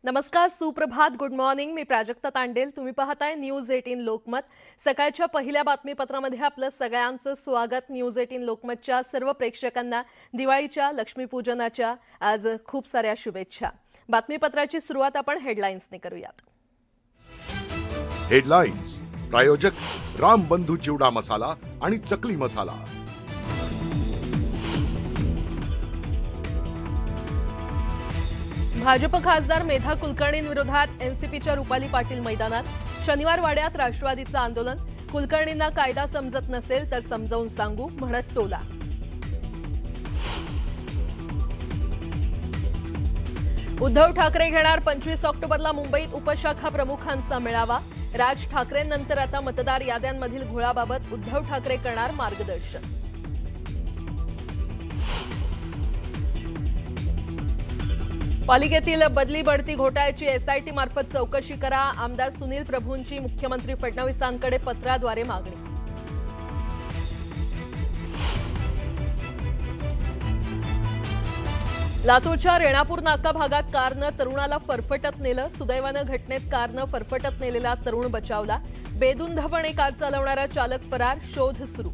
नमस्कार, सुप्रभात, good morning. मी प्राजक्ता तांडेल. तुम्ही पाहताय न्यूज 18 लोकमत. सकाळच्या पहिल्या बातमीपत्रामध्ये आपलं सगळ्यांचं स्वागत. न्यूज 18 लोकमतच्या सर्व प्रेक्षकांना दिवाळीच्या, लक्ष्मीपूजनाच्या आज खूप साऱ्या शुभेच्छा. बातमीपत्राची सुरुवात आपण हेडलाईन्सने करूयात. हेडलाईन्स प्रायोजक राम बंधू चिवडा मसाला आणि चकली मसाला. भाजप खासदार मेधा कुलकर्णींविरोधात एनसीपीच्या रुपाली पाटील मैदानात. शनिवार वाड्यात राष्ट्रवादीचं आंदोलन. कुलकर्णींना कायदा समजत नसेल तर समजावून सांगू म्हणत टोला. उद्धव ठाकरे घेणार 25 ऑक्टोबरला मुंबईत उपशाखा प्रमुखांचा मेळावा. राज ठाकरेंनंतर आता मतदार याद्यांमधील घोळाबाबत उद्धव ठाकरे करणार मार्गदर्शन. पालिकेतील बदली बढती घोटाळ्याची एसआयटी मार्फत चौकशी करा. आमदार सुनील प्रभूंची मुख्यमंत्री फडणवीसांकडे पत्राद्वारे मागणी. लातूरच्या रेणापूर नाका भागात कारनं तरुणाला फरफटत नेलं. सुदैवानं घटनेत कारनं फरफटत नेलेला तरुण बचावला. बेधुंदपणे कार चालवणारा चालक फरार. शोध सुरू.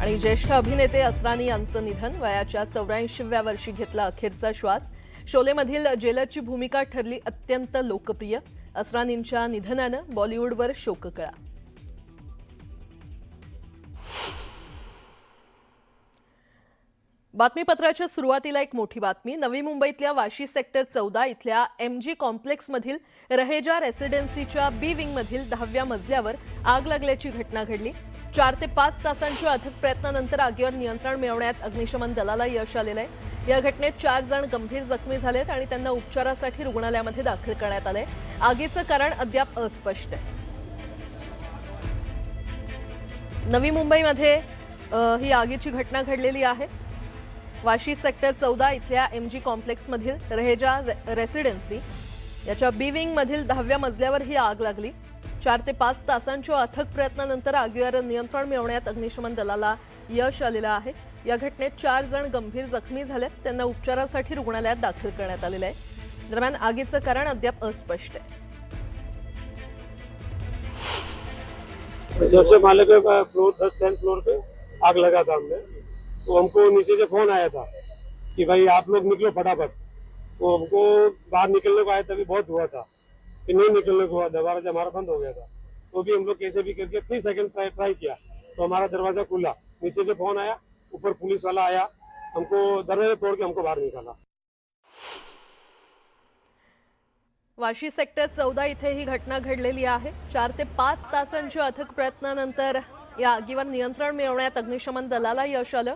आणि ज्येष्ठ अभिनेते असरानी यांचं निधन. वयाच्या 84व्या वर्षी घेतला अखेरचा श्वास. शोलेमधील जेलरची भूमिका ठरली अत्यंत लोकप्रिय. असरानींच्या निधनानं बॉलिवूडवर शोककळा. बातमीपत्राच्या सुरुवातीला एक मोठी बातमी. नवी मुंबईतल्या वाशी सेक्टर 14 इथल्या एमजी कॉम्प्लेक्समधील रहेजा रेसिडेन्सीच्या बी विंगमधील 10व्या मजल्यावर आग लागल्याची घटना घडली. 4 ते 5 तासांच्या अथक प्रयत्नानंतर आगीवर नियंत्रण मिळवण्यात अग्निशमन दलाला यश आलेलं आहे. या घटनेत 4 जण गंभीर जखमी झालेत आणि त्यांना उपचारासाठी रुग्णालयामध्ये दाखल करण्यात आलंय. आगीचं कारण अद्याप अस्पष्ट आहे. नवी मुंबईमध्ये ही आगीची घटना घडलेली आहे. वाशी सेक्टर 14 इथल्या एमजी कॉम्प्लेक्समधील रहेजा रेसिडेन्सी याच्या बी विंगमधील 10व्या मजल्यावर ही आग लागली. 4 ते 5 तासांच्या अथक प्रयत्नानंतर आगीवर नियंत्रण मिळवण्यात अग्निशमन दलाला यश आलेलं आहे. या घटनेत 4 जण गंभीर जखमी झालेत. त्यांना उपचारासाठी रुग्णालयात दाखल करण्यात आलेलं आहे. दरम्यान आगीचं कारण अद्याप अस्पष्ट आहे. जैसे मालिक फ्लोर 10th फ्लोर पे आग लगा था हमने, तो हमको नीचे से फोन आया था कि भाई आप लोग निकलो फटाफट. तो हमको बाहर निकलने को आया तभी बहुत हुआ था कि नहीं निकलने को हुआ. दरवाजा हमारा बंद हो गया था. तो भी हम लोग कैसे भी करके 3 सेकंड ट्राई किया तो हमारा दरवाजा खुला. नीचे से फोन आया, ऊपर पुलिस वाला आया, हमको दरवाजा तोड़ के हमको बाहर निकाला. वाशी सेक्टर 14 इथे ही घटना घडलेली आहे. 4 ते 5 तासांच्या अथक प्रयत्नानंतर या आगीवर नियंत्रण मिळवण्यात अग्निशमन दलाला यश आलं.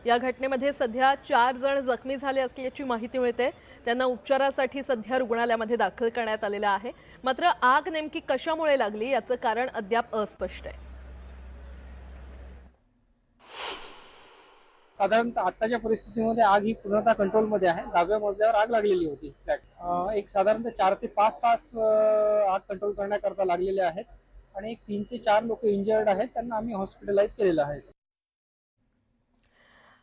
या घटनेमध्ये सध्या 4 जण जखमी झाले असल्याची माहिती मिळते. त्यांना उपचारासाठी सध्या रुग्णालयामध्ये दाखल करण्यात आलेलं आहे. मात्र आग नेमकी कशामुळे लागली याचं कारण अद्याप अस्पष्ट आहे. साधारणतः आत्ताच्या परिस्थितीमध्ये आग ही पूर्णतः कंट्रोलमध्ये आहे. 10व्या मजल्यावर आग लागलेली होती. एक साधारणतः 4 ते 5 तास आग कंट्रोल करण्याकरता लागलेले आहेत आणि एक 3 ते 4 लोक इंजर्ड आहेत. त्यांना आम्ही हॉस्पिटलाइज केलेलं आहे.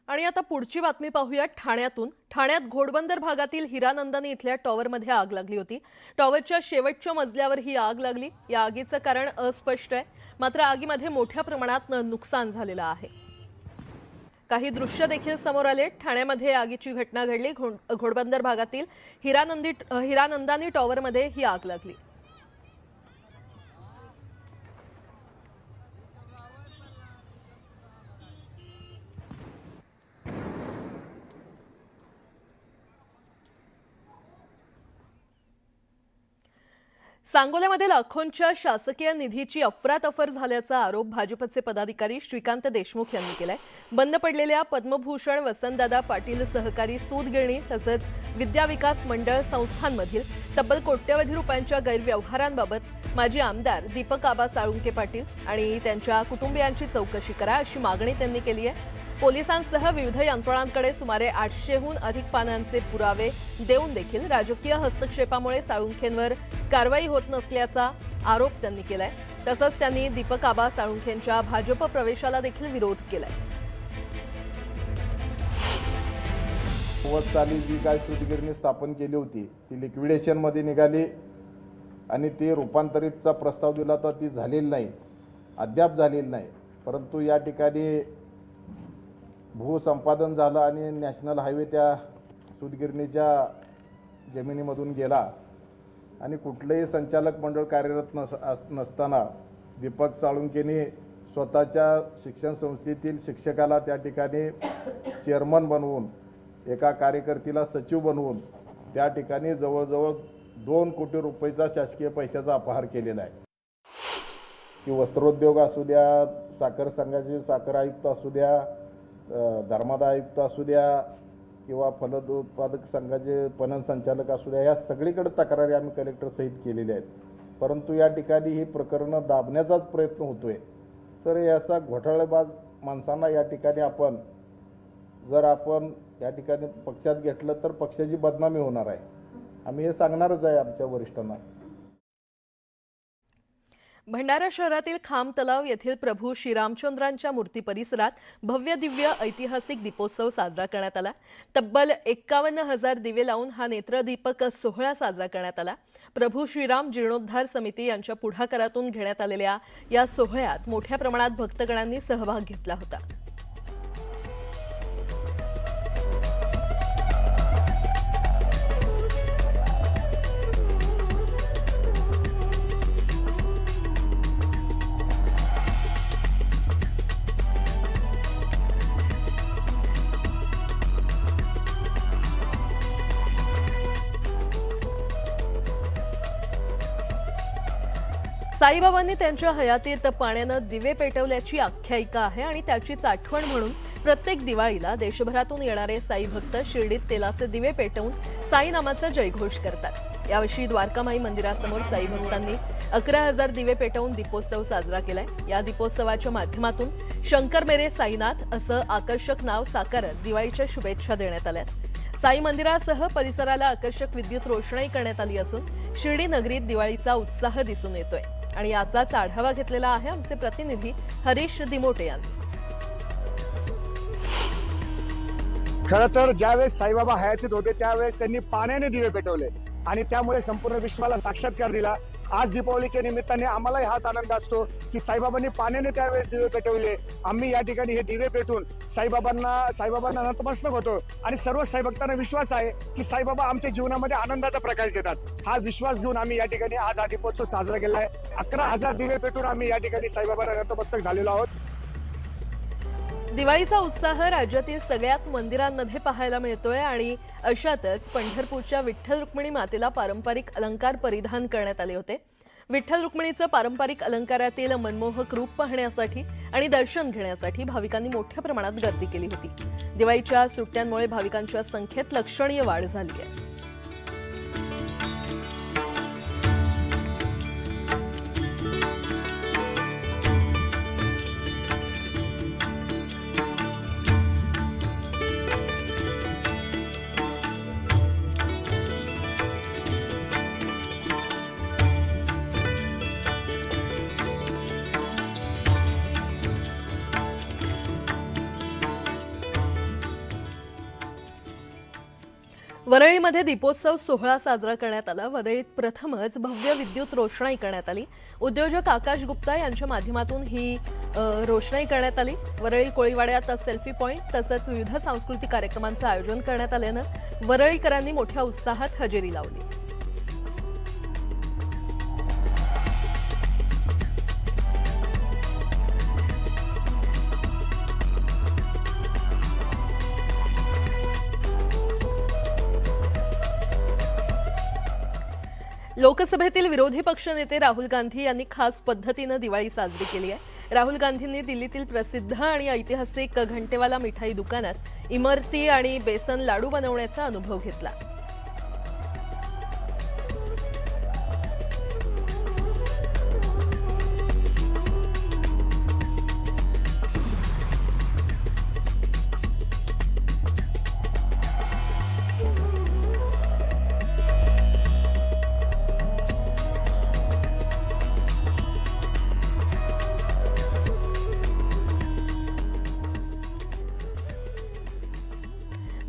आणि आता पुढची बातमी पाहूया ठाण्यातून. ठाण्यात घोडबंदर भागातील हिरानंदानी इथल्या टॉवरमध्ये आग लागली होती. टॉवरच्या शेवटच्या मजल्यावर ही आग लागली. या आगीचं कारण अस्पष्ट आहे. मात्र आगीमध्ये मोठ्या प्रमाणात नुकसान झालेलं आहे. काही दृश्य देखील समोर आले. ठाण्यामध्ये आगीची घटना घडली. घोडबंदर भागातील हिरानंदानी टॉवरमध्ये ही आग लागली. सांगोल्यामध्ये लाखोंच्या शासकीय निधीची अफरातफर झाल्याचा आरोप भाजपचे पदाधिकारी श्रीकांत देशमुख यांनी केलाय. बंद पडलेल्या पद्मभूषण वसंतदादा पाटील सहकारी सूतगिरणी तसंच विद्या विकास मंडळ संस्थांमधील तब्बल कोट्यवधी रुपयांच्या गैरव्यवहारांबाबत माजी आमदार दीपक आबा साळुंके पाटील आणि त्यांच्या कुटुंबियांची चौकशी करा अशी मागणी त्यांनी केली आहे. पोलिसांसह विविध यंत्रणांकडे सुमारे 800हून अधिक पानांचे पुरावे देऊन देखील राजकीय हस्तक्षेपामुळे साळुंखेंवर कारवाई होत नसल्याचा आरोप त्यांनी केलाय. तसंच त्यांनी दीपक आबा साळुंखेंच्या भाजप प्रवेशाला देखील विरोध केलाय. साली जी काय सूतगिरणी स्थापन केली होती ती लिक्विडेशनमध्ये निघाली आणि ती रूपांतरितचा प्रस्ताव दिला तर ती झालेली नाही, अद्याप झालेली नाही. परंतु या ठिकाणी भूसंपादन झालं आणि नॅशनल हायवे त्या सूतगिरणीच्या जमिनीमधून गेला आणि कुठलंही संचालक मंडळ कार्यरत नसताना दीपक साळुंकेने स्वतःच्या शिक्षण संस्थेतील शिक्षकाला त्या ठिकाणी चेअरमन बनवून एका कार्यकर्तीला सचिव बनवून त्या ठिकाणी जवळजवळ 2 कोटी रुपयाचा शासकीय पैशाचा अपहार केलेला आहे. की वस्त्रोद्योग असू द्या, साखर संघाचे साखर आयुक्त असू द्या, धर्मादाय आयुक्त असू द्या किंवा फलोद उत्पादक संघाचे पणन संचालक असू द्या, या सगळीकडे तक्रारी आम्ही कलेक्टर सहित केलेल्या आहेत. परंतु या ठिकाणी ही प्रकरणं दाबण्याचाच प्रयत्न होतोय. तर याचा घोटाळेबाज माणसांना या ठिकाणी आपण या ठिकाणी पक्षात घेतलं तर पक्षाची बदनामी होणार आहे. आम्ही हे सांगणारच आहे आमच्या वरिष्ठांना. भंडारा शहरातील खाम तलाव येथील प्रभू श्रीरामचंद्रांच्या मूर्ती परिसरात भव्य दिव्य ऐतिहासिक दीपोत्सव साजरा करण्यात आला. तब्बल 51,000 दिवे लावून हा नेत्रदीपक सोहळा साजरा करण्यात आला. प्रभू श्रीराम जीर्णोद्धार समिती यांच्या पुढाकारातून घेण्यात आलेल्या या सोहळ्यात मोठ्या प्रमाणात भक्तगणांनी सहभाग घेतला होता. साईबाबांनी त्यांच्या हयातीत पाण्यानं दिवे पेटवल्याची आख्यायिका आहे आणि त्याचीच आठवण म्हणून प्रत्येक दिवाळीला देशभरातून येणारे साई भक्त शिर्डीत तेलाचे दिवे पेटवून साई नामाचा जयघोष करतात. यावर्षी द्वारकामाई मंदिरासमोर साई भक्तांनी 11,000 दिवे पेटवून दीपोत्सव साजरा केलाय. या दीपोत्सवाच्या माध्यमातून शंकर मेरे साईनाथ असं आकर्षक नाव साकारत दिवाळीच्या शुभेच्छा देण्यात आल्या. साई मंदिरासह परिसराला आकर्षक विद्युत रोषणाई करण्यात आली असून शिर्डी नगरीत दिवाळीचा उत्साह दिसून येतोय आणि याचाच आढावा घेतलेला आहे आमचे प्रतिनिधी हरीश दिमोटे यांनी. खरं तर ज्यावेळेस साईबाबा हयातीत होते त्यावेळेस त्यांनी पाण्याने दिवे पेटवले आणि त्यामुळे संपूर्ण विश्वाला साक्षात्कार दिला. आज दीपावलीच्या निमित्ताने आम्हालाही हाच आनंद असतो की साईबाबांनी पाण्याने त्यावेळेस दिवे पेटवले. आम्ही या ठिकाणी हे दिवे पेटून साईबाबांना नतमस्तक होतो आणि सर्व साईभक्तांना विश्वास आहे की साईबाबा आमच्या जीवनामध्ये आनंदाचा प्रकाश देतात. हा विश्वास घेऊन आम्ही या ठिकाणी आज हा दीपोत्सव साजरा केला आहे. 11,000 दिवे पेटून आम्ही या ठिकाणी साईबाबांना नतमस्तक झालेलो आहोत. दिवाळीचा उत्साह राज्यातील सगळ्याच मंदिरांमध्ये पाहायला मिळतोय आणि अशातच पंढरपूरच्या विठ्ठल रुक्मिणी मातेला पारंपरिक अलंकार परिधान करण्यात आले होते. विठ्ठल रुक्मिणीचं पारंपरिक अलंकारातील मनमोहक रूप पाहण्यासाठी आणि दर्शन घेण्यासाठी भाविकांनी मोठ्या प्रमाणात गर्दी केली होती. दिवाळीच्या सुट्ट्यांमुळे भाविकांच्या संख्येत लक्षणीय वाढ झाली आहे. वरळीमध्ये दीपोत्सव सोहळा साजरा करण्यात आला. वरळीत प्रथमच भव्य विद्युत रोषणाई करण्यात आली. उद्योजक आकाश गुप्ता यांच्या माध्यमातून ही रोषणाई करण्यात आली. वरळी कोळीवाड्यात सेल्फी पॉइंट तसंच विविध सांस्कृतिक कार्यक्रमांचं आयोजन करण्यात आल्यानं वरळीकरांनी मोठ्या उत्साहात हजेरी लावली. लोकसभेतील विरोधी पक्षनेते राहुल गांधी यांनी खास पद्धतीनं दिवाळी साजरी केली आहे. राहुल गांधींनी दिल्लीतील प्रसिद्ध आणि ऐतिहासिक घंटेवाला मिठाई दुकानात इमरती आणि बेसन लाडू बनवण्याचा अनुभव घेतला.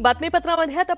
बातमीपत्रामध्ये आता